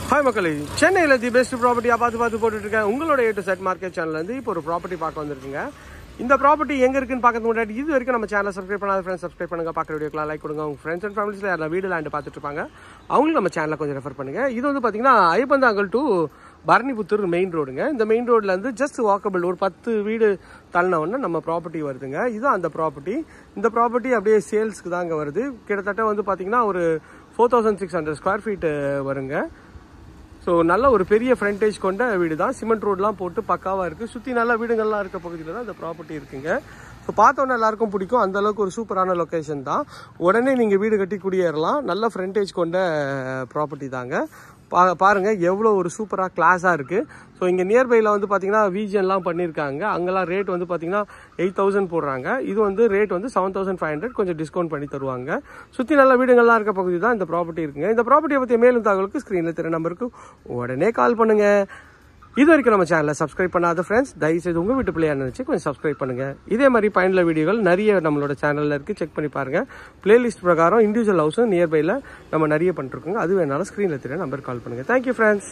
Hi மக்களே, சென்னையில the best ப்ராப்பர்ட்டியா பார்த்து போட்டுட்டு இருக்கேன். உங்களோட A to Z மார்க்கெட் சேனல்ல இருந்து இப்போ ஒரு ப்ராப்பர்ட்டி பார்க்க வந்திருக்கீங்க. இந்த ப்ராப்பர்ட்டி எங்க இருக்குன்னு பார்க்கறதுக்கு முன்னாடி இது வரைக்கும் நம்ம சேனலை சப்ஸ்கிரைப் பண்ணாத ஃப்ரெண்ட்ஸ் சப்ஸ்கிரைப் பண்ணுங்க, பார்க்குற வீடியோக்கெல்லாம் லைக் கொடுங்க. உங்க ஃப்ரெண்ட்ஸ் அண்ட் ஃபேமிலிஸ்ல யாராவது வீடு லேண்ட் பார்த்துட்டு இருப்பாங்க, அவங்களுக்கு நம்ம சேனலை கொஞ்சம் ரெஃபர் பண்ணுங்க. இது வந்து பாத்தீங்கன்னா ஐயப்பந்தாங்கல் டு பரணிபுத்தூர் மெயின் ரோடுங்க. இந்த மெயின் ரோட்ல இருந்து ஜஸ்ட் வாக்கபிள் ஒரு 10 வீடு தள்ளினவொன்னே நம்ம ப்ராப்பர்ட்டி வருதுங்க. இதுதான் அந்த ப்ராப்பர்ட்டி. இந்த ப்ராப்பர்ட்டி அப்படியே சேல்ஸ்க்கு தாங்க வருது. கிட்டத்தட்ட வந்து பாத்தீங்கன்னா ஒரு 4600 ஸ்கொயர் ஃபீட் வருங்க. ஸோ நல்ல ஒரு பெரிய ஃப்ரண்டேஜ் கொண்ட வீடு தான். சிமெண்ட் ரோட்லாம் போட்டு பக்காவாக இருக்குது. சுற்றி நல்ல வீடுகள்லாம் இருக்க பகுதியில் தான் இந்த ப்ராப்பர்ட்டி இருக்குங்க. ஸோ பார்த்தோன்னே எல்லாருக்கும் பிடிக்கும். அந்த அளவுக்கு ஒரு சூப்பரான லொக்கேஷன் தான். உடனே நீங்கள் வீடு கட்டி குடியேறலாம். நல்ல ஃப்ரண்டேஜ் கொண்ட ப்ராப்பர்ட்டி தாங்க. பாருங்க எவ்வளோ ஒரு சூப்பராக கிளாஸாக இருக்குது. ஸோ இங்கே நியர்பையில் வந்து பார்த்தீங்கன்னா விஜன்லாம் பண்ணியிருக்காங்க. அங்கெல்லாம் ரேட் வந்து பார்த்தீங்கன்னா 8000 போடுறாங்க. இது வந்து ரேட் வந்து 7500, கொஞ்சம் டிஸ்கவுண்ட் பண்ணி தருவாங்க. சுற்றி நல்ல வீடுகள்லாம் இருக்க பகுதி தான் இந்த ப்ராப்பர்ட்டி இருக்குங்க. இந்த ப்ராப்பர்ட்டியை பற்றி மேலும் தகவலுக்கு ஸ்க்ரீனில் தெரிய நம்பருக்கு உடனே கால் பண்ணுங்க. இது வரைக்கும் நம்ம சேனலை சப்ஸ்கிரைப் பண்ணாத ஃப்ரெண்ட்ஸ் தயவுசெய்து உங்கள் வீட்டு பிள்ளையா நினச்சி கொஞ்சம் சப்ஸ்கிரைப் பண்ணுங்கள். இதே மாதிரி பயனுள்ள வீடியோகள் நிறைய நம்மளோட சேனலில் இருக்குது, செக் பண்ணி பாருங்கள். பிளேலிஸ்ட் பிரகாரம் இண்டிவிஜுவல் ஹவுஸும் நியர்பையில் நம்ம நிறைய பண்ணிருக்கோங்க. அது வேணாலும் ஸ்க்ரீனில் தெரிய நம்பருக்கு கால் பண்ணுங்கள். Thank you friends.